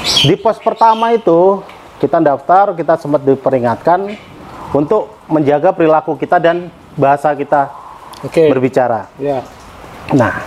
Di pos pertama itu kita daftar, kita sempat diperingatkan untuk menjaga perilaku kita dan bahasa kita berbicara. Ya. Nah,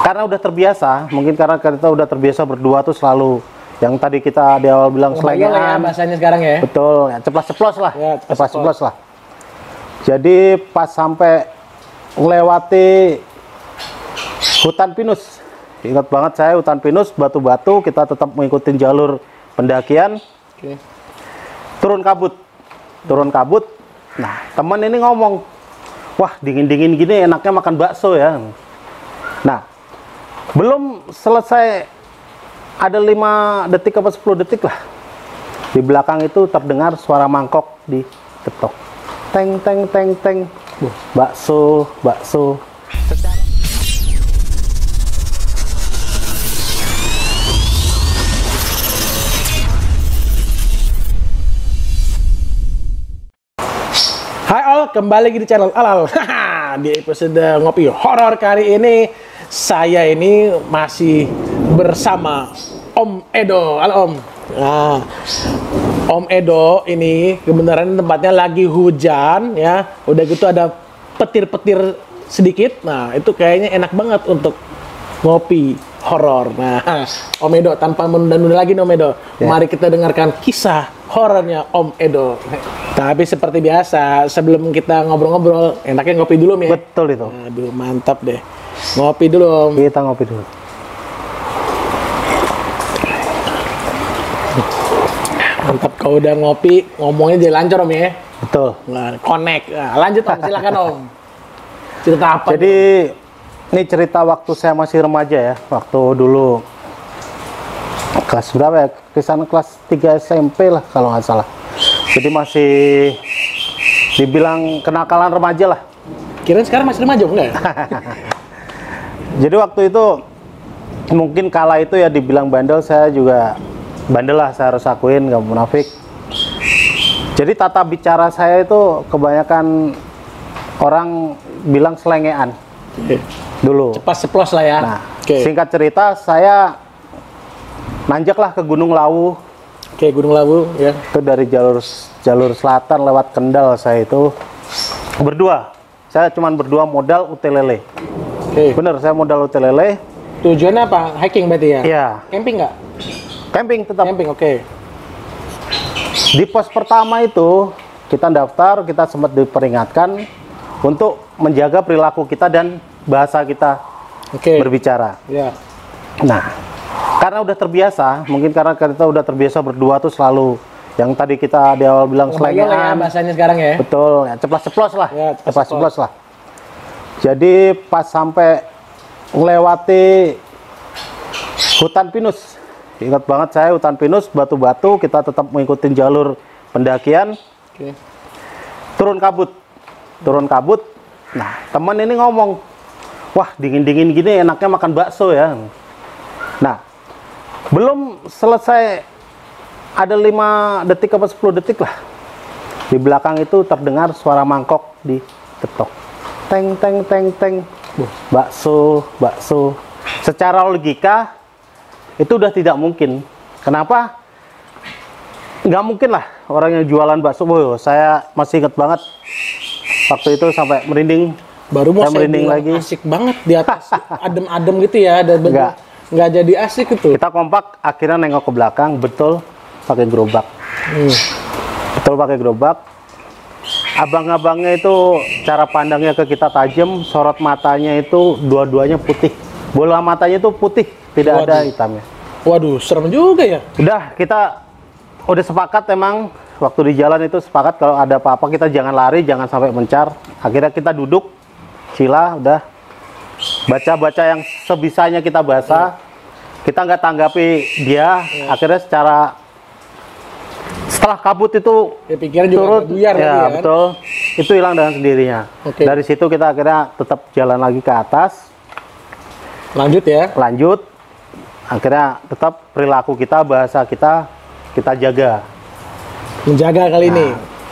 karena udah terbiasa, mungkin karena kita udah terbiasa berdua tuh selalu yang tadi kita di awal bilang selengean ya bahasanya sekarang ya. Betul, ya ceplas-ceplos lah. Ya, ceplas-ceplos lah. Jadi pas sampai melewati hutan pinus, ingat banget saya hutan pinus, batu-batu, kita tetap mengikuti jalur pendakian. Turun kabut. Nah, teman ini ngomong, wah dingin-dingin gini enaknya makan bakso ya. Nah, belum selesai ada 5 detik apa 10 detik lah, di belakang itu terdengar suara mangkok diketok, teng teng teng teng, bakso. Hai all, kembali lagi di channel Al. Di episode ngopi horor kali ini saya ini masih bersama Om Edo. Halo Om. Nah, Om Edo ini kebenaran tempatnya lagi hujan ya. Udah gitu ada petir-petir sedikit. Nah, itu kayaknya enak banget untuk ngopi horor. Nah, Om Edo tanpa menunda-nunda lagi nih Om Edo. Ya. Mari kita dengarkan kisah horornya Om Edo. Tapi seperti biasa, sebelum kita ngobrol-ngobrol, enaknya ngopi dulu ya. Betul itu. Aduh, mantap deh. Ngopi dulu Om. Kita ngopi dulu. Mantap, kalau udah ngopi, ngomongnya jadi lancar Om ya. Betul. Nah, connect. Nah, lanjut Om, silakan Om. Cerita apa? Jadi ini cerita waktu saya masih remaja ya, waktu dulu kelas berapa ya? Kisaran kelas 3 SMP lah kalau nggak salah. Jadi masih dibilang kenakalan remaja lah. Kirain sekarang masih remaja enggak ya? Jadi waktu itu mungkin kala itu ya dibilang bandel, saya juga bandel lah, saya harus akuin, nggak munafik. Jadi tata bicara saya itu kebanyakan orang bilang selengean dulu. Cepat ceplos lah ya. Nah, singkat cerita saya nanjak lah ke Gunung Lawu. Oke, Gunung Lawu ya. Itu dari jalur selatan lewat Kendal, saya itu berdua. Saya cuman berdua modal utelele. Oke. Bener, saya modal utelele. Tujuannya apa? Hiking berarti ya? Iya. Camping nggak? Camping tetap. Camping, oke. Di pos pertama itu kita daftar, kita sempat diperingatkan untuk menjaga perilaku kita dan bahasa kita berbicara. Ya. Nah, karena udah terbiasa, mungkin karena kita udah terbiasa berdua tuh selalu yang tadi kita di awal bilang selengean ya bahasanya sekarang ya. Betul, ya ceplas-ceplos lah. Ya, ceplas-ceplos lah. Jadi pas sampai melewati hutan pinus, ingat banget saya hutan pinus, batu-batu, kita tetap mengikuti jalur pendakian. Turun kabut. Nah, teman ini ngomong, wah dingin-dingin gini enaknya makan bakso ya. Nah, belum selesai ada 5 detik apa 10 detik lah, di belakang itu terdengar suara mangkok diketok, teng teng teng teng, bakso. Secara logika itu udah tidak mungkin. Kenapa? Nggak mungkin lah orang yang jualan bakso. Saya masih ingat banget waktu itu sampai merinding. Baru mau saya merinding bilang lagi. asik banget di atas adem-adem gitu ya. Dan nggak jadi asik itu. Kita kompak, akhirnya nengok ke belakang, betul pakai gerobak. Betul pakai gerobak. Abang-abangnya itu cara pandangnya ke kita tajam, sorot matanya itu dua-duanya putih. Bola matanya itu putih, tidak ada hitamnya. Waduh, serem juga ya. Udah, kita udah sepakat emang waktu di jalan itu sepakat kalau ada apa-apa kita jangan lari, jangan sampai mencar. Akhirnya kita duduk, sila, udah baca-baca yang sebisanya kita baca. Kita nggak tanggapi dia. Akhirnya setelah kabut itu pikiran juga turun, buyar ya kan? betul, itu hilang dengan sendirinya. Dari situ kita akhirnya tetap jalan lagi ke atas. Lanjut. Akhirnya tetap perilaku kita, bahasa kita jaga. Menjaga kali ini.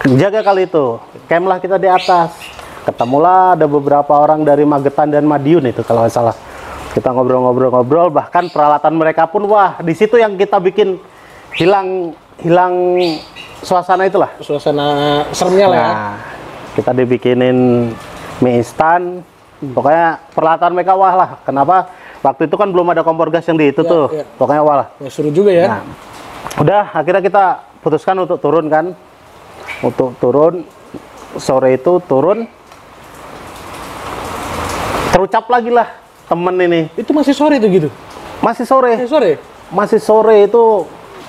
Menjaga kali itu. Camp lah kita di atas. Ketemulah ada beberapa orang dari Magetan dan Madiun itu kalau nggak salah. Kita ngobrol-ngobrol, bahkan peralatan mereka pun, wah, di situ yang kita bikin hilang suasana itulah. Suasana seremnya lah ya. Nah, kita dibikinin mie instan. Pokoknya peralatan mereka wah lah. Kenapa? Waktu itu kan belum ada kompor gas yang di itu tuh. Iya. Pokoknya wah lah. Ya, seru juga ya. Nah, udah akhirnya kita putuskan untuk turun kan. Untuk turun sore itu turun. Terucap lagi lah temen ini. Itu masih sore tuh gitu. Masih sore. Masih sore. Masih sore itu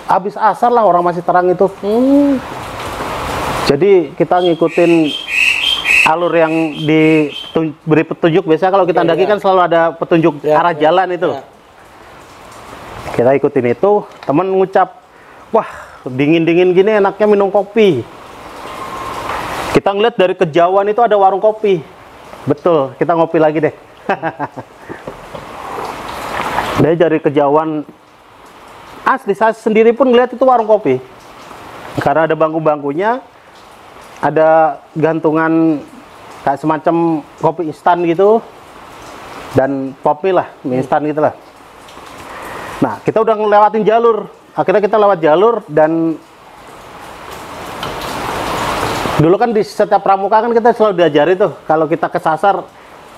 habis asar lah, orang masih terang itu. Jadi kita ngikutin alur yang diberi petunjuk. Biasanya kalau kita mendaki kan selalu ada petunjuk arah jalan itu. Kita ikutin itu, temen ngucap, wah dingin-dingin gini enaknya minum kopi. Kita ngeliat dari kejauhan itu ada warung kopi. Betul, kita ngopi lagi deh. Dari kejauhan, asli saya sendiri pun ngeliat itu warung kopi. Karena ada bangku-bangkunya, ada gantungan kayak semacam kopi instan gitu, dan pop mie lah, mie instan gitu lah. Nah, kita udah ngelewatin jalur. Akhirnya kita lewat jalur, dan dulu kan di setiap pramuka kan kita selalu diajari tuh, kalau kita kesasar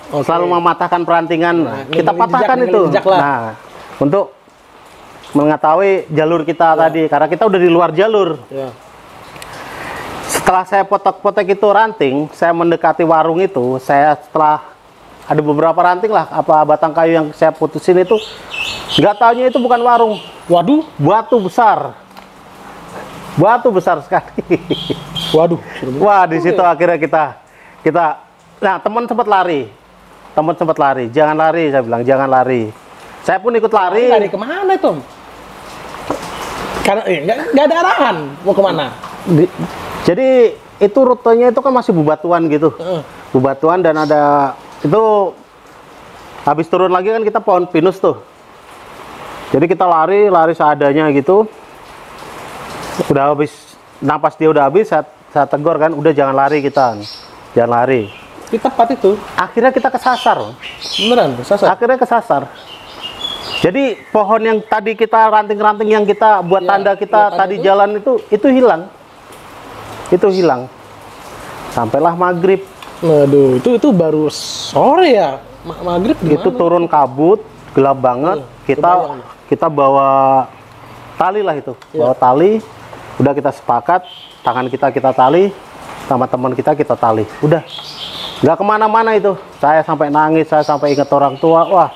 selalu mematahkan perantingan. Nah, kita patahkan itu. Nah, untuk mengetahui jalur kita tadi, karena kita udah di luar jalur. Setelah saya potek-potek itu ranting, saya mendekati warung itu, saya setelah ada beberapa ranting lah, apa batang kayu yang saya putusin itu, nggak taunya itu bukan warung. Waduh, Batu besar. Batu besar sekali. waduh. Wah, di situ akhirnya kita nah, teman sempat lari. Teman sempat lari. Jangan lari, saya bilang, jangan lari. Saya pun ikut lari. Lari kemana itu? Karena nggak ada arahan mau kemana. Jadi itu rutenya itu kan masih bebatuan gitu. Bebatuan, dan ada itu habis turun lagi kan kita pohon pinus tuh. Jadi kita lari seadanya gitu. Udah habis napas, dia udah habis, saya tegur kan, udah jangan lari kita. Jangan lari. Di tempat itu. Akhirnya kita kesasar. Beneran, kesasar. Akhirnya kesasar. Jadi pohon yang tadi kita ranting-ranting yang kita buat tanda kita tadi jalan itu hilang. Itu hilang. Sampailah maghrib. Waduh, itu baru sore ya. Maghrib gimana? Itu turun kabut, gelap banget. Kita bawa tali lah itu. Bawa tali. Udah kita sepakat, tangan kita tali, sama teman kita tali. Udah. Nggak kemana-mana itu. Saya sampai nangis, saya sampai ingat orang tua. Wah,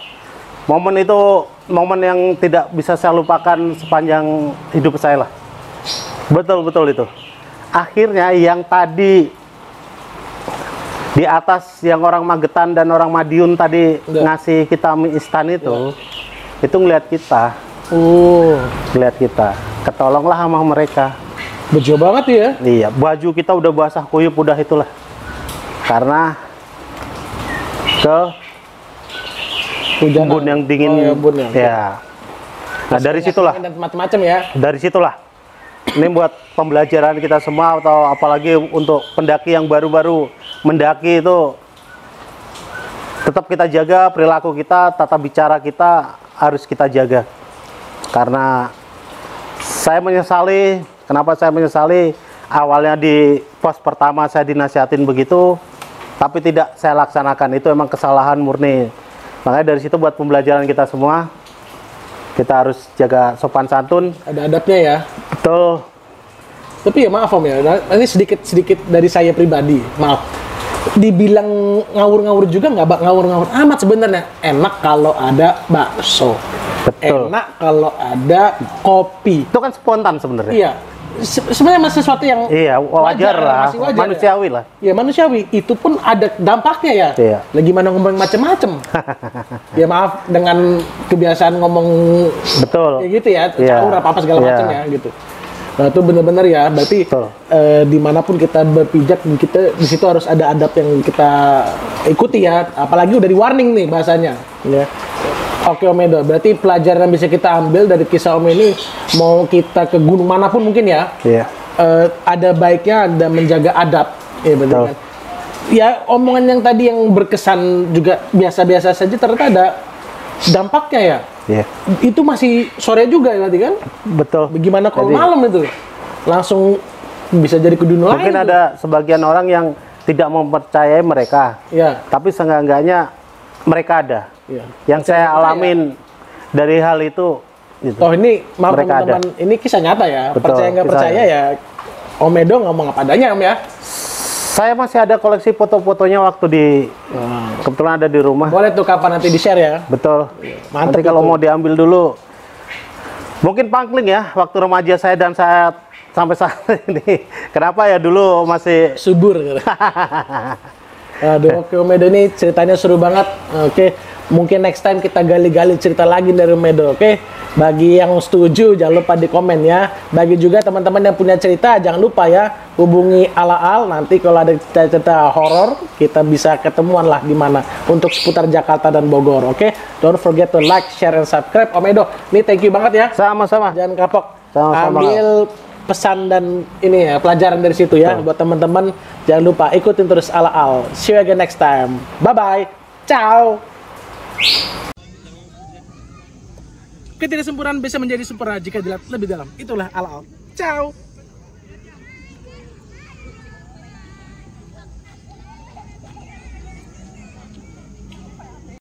momen itu momen yang tidak bisa saya lupakan sepanjang hidup saya lah. Betul-betul itu. Akhirnya yang tadi di atas, yang orang Magetan dan orang Madiun tadi ngasih kita mie instan itu ngeliat kita. Ngeliat kita. Ketolonglah sama mereka. Bejo banget ya. Iya, baju kita udah basah kuyup, udah itulah. Karena ke embun yang dingin. Ya. Nah, dari situlah. Dan macam-macam ya. Dari situlah. Ini buat pembelajaran kita semua, atau apalagi untuk pendaki yang baru-baru mendaki itu, tetap kita jaga perilaku kita, tata bicara kita harus kita jaga. Karena saya menyesali, kenapa saya menyesali, awalnya di pos pertama saya dinasihatin begitu, tapi tidak saya laksanakan. Itu emang kesalahan murni. Makanya dari situ buat pembelajaran kita semua, kita harus jaga sopan santun. Ada adabnya ya. Betul. Tapi ya maaf Om ya, ini sedikit dari saya pribadi, maaf. Dibilang ngawur-ngawur juga nggak ngawur-ngawur amat sebenarnya. Enak kalau ada bakso. Betul. Enak kalau ada kopi. Itu kan spontan sebenarnya. Iya. Sebenarnya masih sesuatu yang wajar lah, masih wajar, manusiawi lah. Ya manusiawi, itu pun ada dampaknya ya. Iya. Lagi mana ngomong macem-macem. Ya maaf, dengan kebiasaan ngomong betul kayak gitu ya, caur apa segala macam ya gitu. Nah, itu benar-benar ya, berarti dimanapun kita berpijak, kita di situ harus ada adab yang kita ikuti ya. Apalagi udah di warning nih bahasanya. Ya. Oke Om Edo, berarti pelajaran yang bisa kita ambil dari kisah Om ini, mau kita ke gunung manapun mungkin ya, ada baiknya ada menjaga adab, ya benar kan? Ya omongan yang tadi yang berkesan juga biasa-biasa saja, ternyata ada dampaknya ya. Iya. Itu masih sore juga ya berarti kan? Betul. Bagaimana kalau Jadi, malam itu? Langsung bisa jadi ke dunia lain. mungkin tuh. ada sebagian orang yang tidak mempercayai mereka, Ya, tapi seenggak-enggaknya mereka ada. ya. Yang saya alamin dari hal itu, gitu. Toh ini maaf Mereka teman-teman, ini kisah nyata ya. Betul, Percaya nggak kisah percaya ya, Om Edo ngomong apa adanya Om ya. Saya masih ada koleksi foto-fotonya waktu di kebetulan ada di rumah. Boleh tuh kapan nanti di-share ya. Betul. Mantap Nanti kalau itu. mau diambil dulu, mungkin pangkling ya waktu remaja saya dan saya sampai saat ini. Kenapa ya dulu masih Subur gitu. Aduh, oke Om Edo ini ceritanya seru banget. Oke, mungkin next time kita gali-gali cerita lagi dari Om Edo. Oke, bagi yang setuju jangan lupa di komen ya. Bagi juga teman-teman yang punya cerita jangan lupa ya hubungi Al-Al. Nanti kalau ada cerita-cerita horor kita bisa ketemuan lah di mana untuk seputar Jakarta dan Bogor. Oke, don't forget to like, share, and subscribe. Om Edo, ini thank you banget ya. sama-sama. Jangan kapok. Sama-sama. Ambil pesan dan ini ya pelajaran dari situ ya buat teman-teman. Jangan lupa ikutin terus Al-Al. See you again next time. Bye bye. Ciao. Ketidaksempurnaan bisa menjadi sempurna jika dilihat lebih dalam. Itulah Al-Al. Ciao.